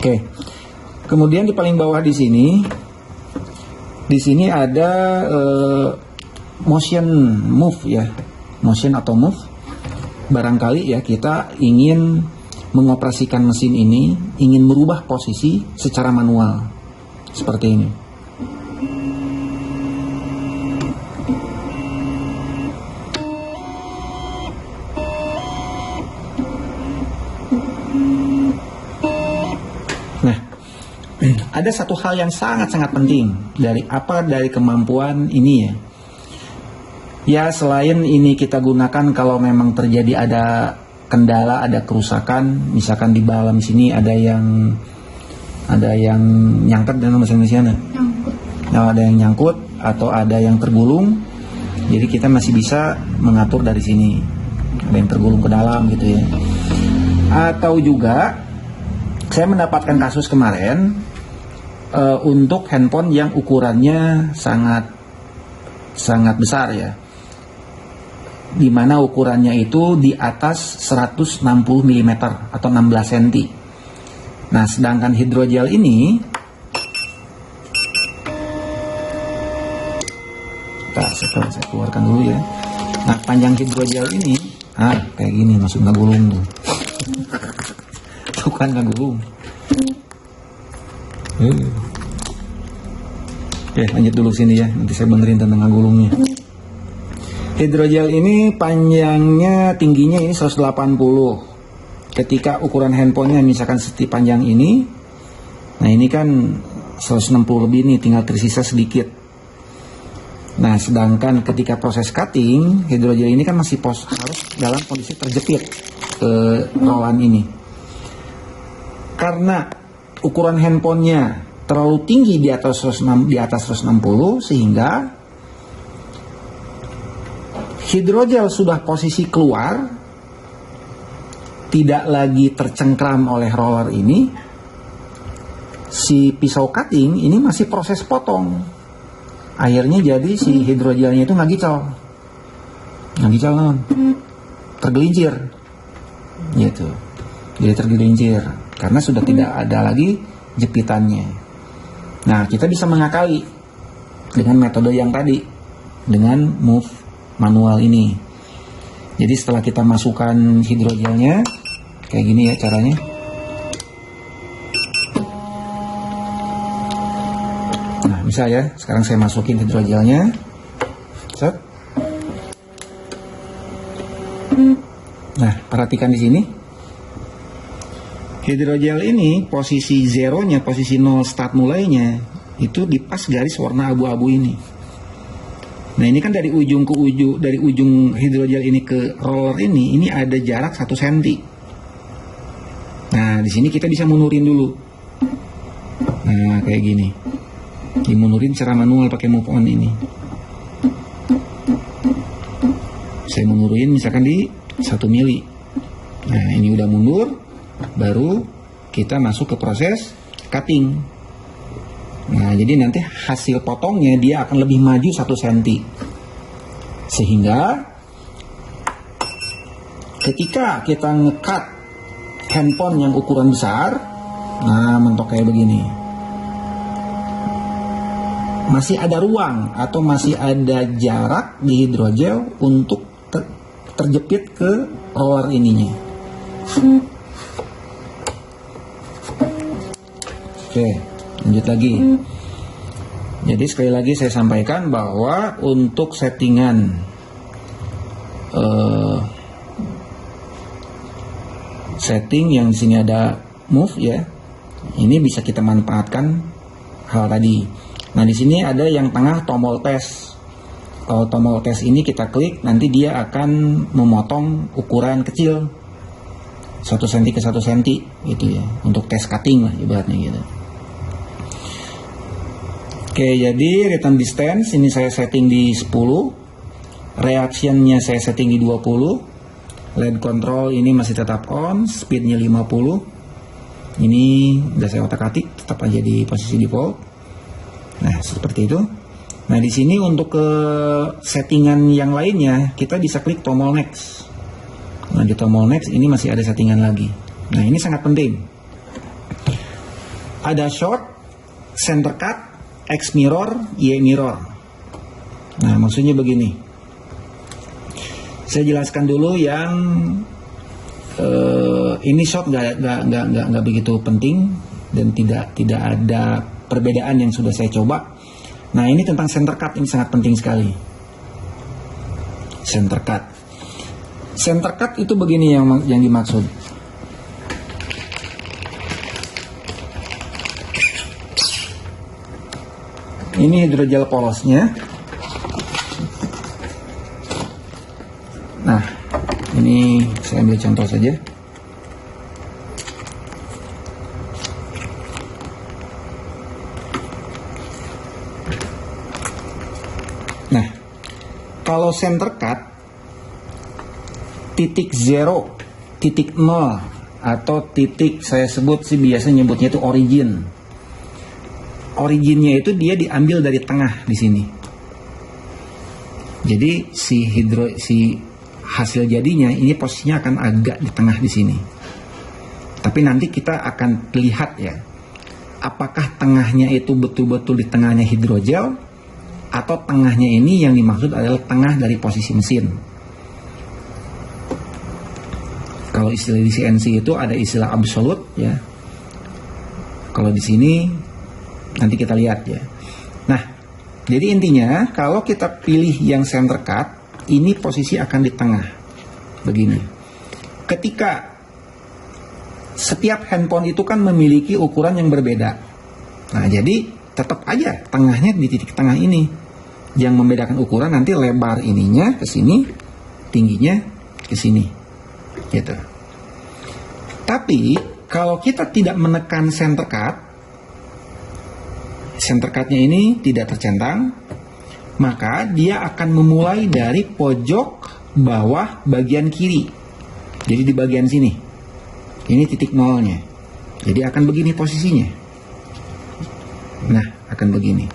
Oke. Kemudian di paling bawah di sini ada motion move ya. Motion atau move. Barangkali ya kita ingin mengoperasikan mesin ini, ingin merubah posisi secara manual. Seperti ini. Ada satu hal yang sangat-sangat penting dari kemampuan ini ya. Ya, selain ini kita gunakan kalau memang terjadi ada kendala, ada kerusakan, misalkan di dalam sini ada yang nyangkut dalam bahasa Indonesia. Nah, ada yang nyangkut atau ada yang tergulung. Jadi kita masih bisa mengatur dari sini. Ada yang tergulung ke dalam gitu ya. Atau juga saya mendapatkan kasus kemarin untuk handphone yang ukurannya sangat besar ya, dimana ukurannya itu di atas 160 mm atau 16 cm. Nah, sedangkan hidrogel ini saya keluarkan dulu ya. Nah, panjang hidrogel ini kayak gini, masuk nggak gulung tuh. Bukan nggak gulung. Oke, lanjut dulu sini ya, nanti saya benerin tentang gulungnya. Hidrogel ini panjangnya, tingginya ini 180. Ketika ukuran handphonenya misalkan seperti panjang ini, nah ini kan 160 lebih nih, tinggal tersisa sedikit. Nah, sedangkan ketika proses cutting, hidrogel ini kan masih harus dalam kondisi terjepit ke rolan ini. Karena ukuran handphonenya terlalu tinggi di atas 160 sehingga hidrogel sudah posisi keluar, tidak lagi tercengkram oleh roller ini. Si pisau cutting ini masih proses potong. Akhirnya jadi si hidrogelnya itu ngagicau non, tergelincir gitu. Jadi tergelincir karena sudah tidak ada lagi jepitannya. Nah, kita bisa mengakali dengan metode yang tadi, dengan move manual ini. Jadi setelah kita masukkan hidrogelnya, kayak gini ya caranya. Nah, bisa ya, sekarang saya masukin hidrogelnya. Set. Nah, perhatikan di sini. Hidrogel ini posisi zeronya, posisi 0 start mulainya itu di pas garis warna abu-abu ini. Nah, ini kan dari ujung ke ujung, dari ujung hidrogel ini ke roller ini ada jarak 1 cm. Nah, di sini kita bisa munurin dulu. Nah, kayak gini. Dimunurin secara manual pakai move on ini. Saya munurin misalkan di 1 mili. Nah, ini udah mundur. Baru kita masuk ke proses cutting. Nah, jadi nanti hasil potongnya dia akan lebih maju 1 cm. Sehingga ketika kita nge-cut handphone yang ukuran besar, nah mentok kayak begini, masih ada ruang atau masih ada jarak di hidrogel untuk terjepit ke roller ininya. Oke, lanjut lagi. Jadi sekali lagi saya sampaikan bahwa untuk settingan setting yang di sini ada move ya, ini bisa kita manfaatkan hal tadi. Nah, di sini ada yang tengah tombol tes. Kalau tombol tes ini kita klik, nanti dia akan memotong ukuran kecil 1 cm ke 1 cm gitu ya, untuk tes cutting lah ibaratnya gitu. Oke, jadi return distance ini saya setting di 10, reactionnya saya setting di 20, LED control ini masih tetap on, speednya 50, ini udah saya otak-atik, tetap aja di posisi default. Nah, seperti itu. Nah, di sini untuk ke settingan yang lainnya kita bisa klik tombol next. Nah, di tombol next ini masih ada settingan lagi. Nah, ini sangat penting. Ada short, center cut, X mirror, Y mirror. Nah, maksudnya begini. Saya jelaskan dulu yang ini short nggak begitu penting dan tidak ada perbedaan yang sudah saya coba. Nah, ini tentang center cut, ini sangat penting sekali. Center cut. Center cut itu begini yang dimaksud. Ini hidrogel polosnya. Nah, ini saya ambil contoh saja. Nah, kalau center cut titik 0, titik 0 atau titik, saya sebut sih biasa nyebutnya itu origin. Originnya itu dia diambil dari tengah di sini. Jadi si hasil jadinya ini posisinya akan agak di tengah di sini. Tapi nanti kita akan lihat ya, apakah tengahnya itu betul-betul di tengahnya hidrogel atau tengahnya ini yang dimaksud adalah tengah dari posisi mesin. Kalau istilah di CNC itu ada istilah absolute ya. Kalau di sini nanti kita lihat ya. Nah, jadi intinya kalau kita pilih yang center cut, ini posisi akan di tengah. Begini. Ketika setiap handphone itu kan memiliki ukuran yang berbeda. Nah, jadi tetap aja tengahnya di titik tengah ini. Yang membedakan ukuran nanti lebar ininya ke sini, tingginya ke sini. Gitu. Tapi kalau kita tidak menekan center cut, center cut-nya ini tidak tercentang, maka dia akan memulai dari pojok bawah bagian kiri. Jadi di bagian sini. Ini titik nolnya. Jadi akan begini posisinya. Nah, akan begini.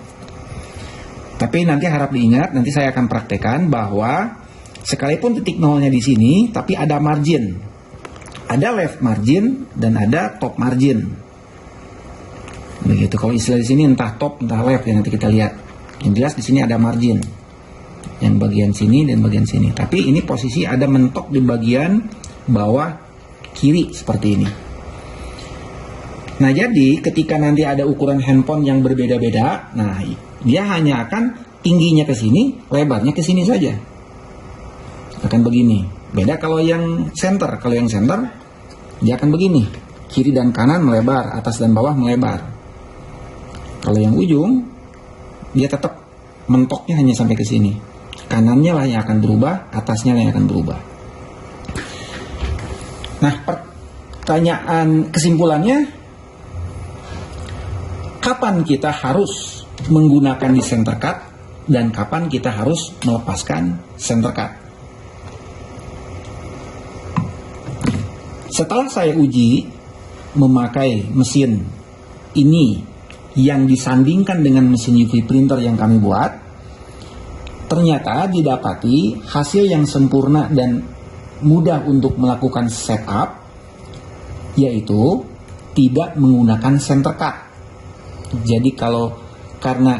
Tapi nanti harap diingat, nanti saya akan praktekkan bahwa sekalipun titik nolnya di sini, tapi ada margin. Ada left margin dan ada top margin. Begitu. Kalau istilah di sini entah top entah left ya, nanti kita lihat. Yang jelas di sini ada margin. Yang bagian sini dan bagian sini. Tapi ini posisi ada mentok di bagian bawah kiri seperti ini. Nah, jadi ketika nanti ada ukuran handphone yang berbeda-beda, nah dia hanya akan tingginya ke sini, lebarnya ke sini saja. Akan begini. Beda kalau yang center. Kalau yang center dia akan begini. Kiri dan kanan melebar, atas dan bawah melebar. Kalau yang ujung, dia tetap mentoknya hanya sampai ke sini. Kanannya lah yang akan berubah, atasnya lah yang akan berubah. Nah, pertanyaan kesimpulannya, kapan kita harus menggunakan di center cut dan kapan kita harus melepaskan center cut? Setelah saya uji memakai mesin ini yang disandingkan dengan mesin UV printer yang kami buat, ternyata didapati hasil yang sempurna dan mudah untuk melakukan setup, yaitu tidak menggunakan center cut. Jadi karena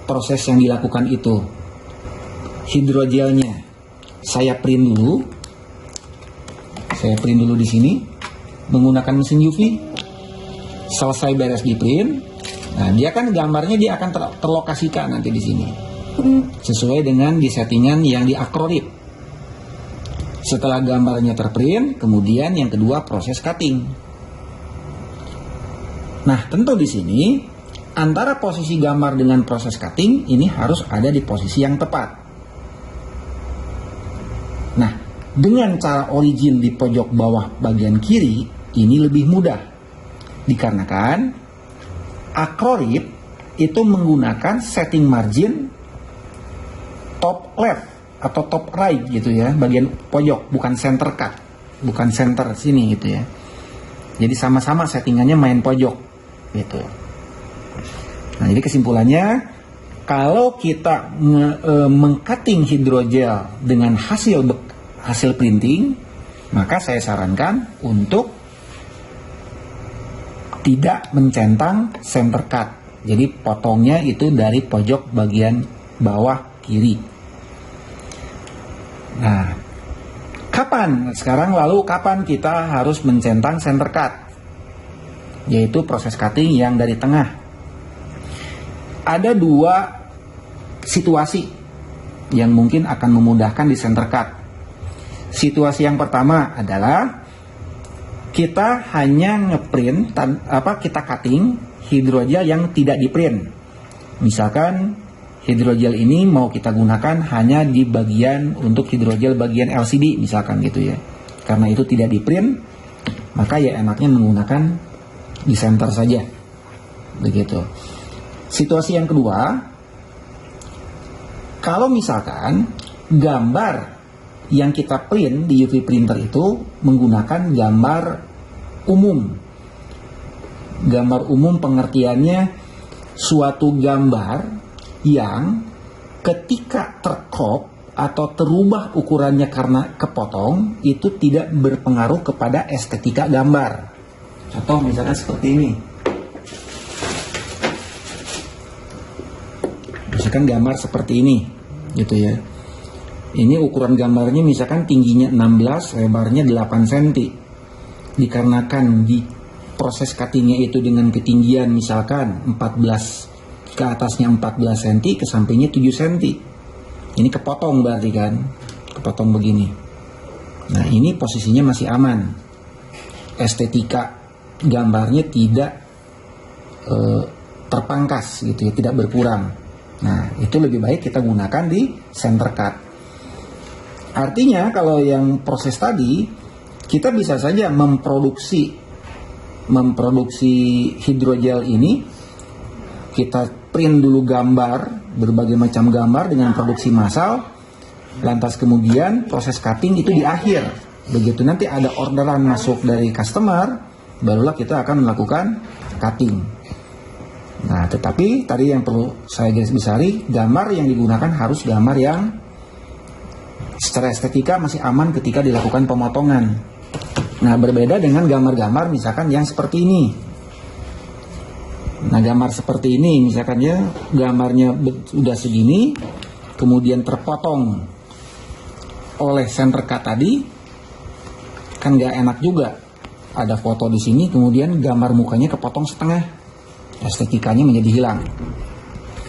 proses yang dilakukan itu hidrogelnya saya print dulu di sini menggunakan mesin UV. Selesai beres di print, nah dia kan gambarnya dia akan terlokasikan nanti di sini sesuai dengan di settingan yang di Acrolead. Setelah gambarnya terprint, kemudian yang kedua proses cutting. Nah, tentu di sini antara posisi gambar dengan proses cutting ini harus ada di posisi yang tepat. Nah, dengan cara origin di pojok bawah bagian kiri ini lebih mudah. Dikarenakan Acrolead itu menggunakan setting margin top left atau top right gitu ya, bagian pojok, bukan center cut, bukan center sini gitu ya. Jadi sama-sama settingannya main pojok gitu. Nah, jadi kesimpulannya kalau kita mengcutting hidrogel dengan hasil printing, maka saya sarankan untuk tidak mencentang center cut. Jadi potongnya itu dari pojok bagian bawah kiri. Nah, kapan kita harus mencentang center cut? Yaitu proses cutting yang dari tengah. Ada dua situasi yang mungkin akan memudahkan di center cut. Situasi yang pertama adalah kita hanya ngeprint kita cutting hidrogel yang tidak diprint. Misalkan hidrogel ini mau kita gunakan hanya di bagian untuk hidrogel bagian LCD misalkan gitu ya. Karena itu tidak diprint, maka ya enaknya menggunakan di center saja. Begitu. Situasi yang kedua, kalau misalkan gambar yang kita print di UV printer itu menggunakan gambar umum. Gambar umum pengertiannya suatu gambar yang ketika tercrop atau terubah ukurannya karena kepotong itu tidak berpengaruh kepada estetika gambar. Contoh misalkan seperti ini. Misalkan gambar seperti ini, gitu ya. Ini ukuran gambarnya misalkan tingginya 16, lebarnya 8 cm. Dikarenakan di proses cuttingnya itu dengan ketinggian misalkan 14, ke atasnya 14 cm, ke sampingnya 7 cm. Ini kepotong berarti kan, kepotong begini. Nah ini posisinya masih aman. Estetika gambarnya tidak terpangkas gitu ya, tidak berkurang. Nah itu lebih baik kita gunakan di center cut. Artinya kalau yang proses tadi kita bisa saja memproduksi hidrogel ini, kita print dulu gambar, berbagai macam gambar dengan produksi massal, lantas kemudian proses cutting itu di akhir. Begitu nanti ada orderan masuk dari customer, barulah kita akan melakukan cutting. Nah tetapi tadi yang perlu saya garis bawahi, gambar yang digunakan harus gambar yang secara estetika masih aman ketika dilakukan pemotongan. Nah berbeda dengan gambar-gambar misalkan yang seperti ini. Nah gambar seperti ini misalkan ya, gambarnya sudah segini, kemudian terpotong oleh center cut tadi, kan nggak enak juga. Ada foto di sini, kemudian gambar mukanya kepotong setengah, estetikanya menjadi hilang.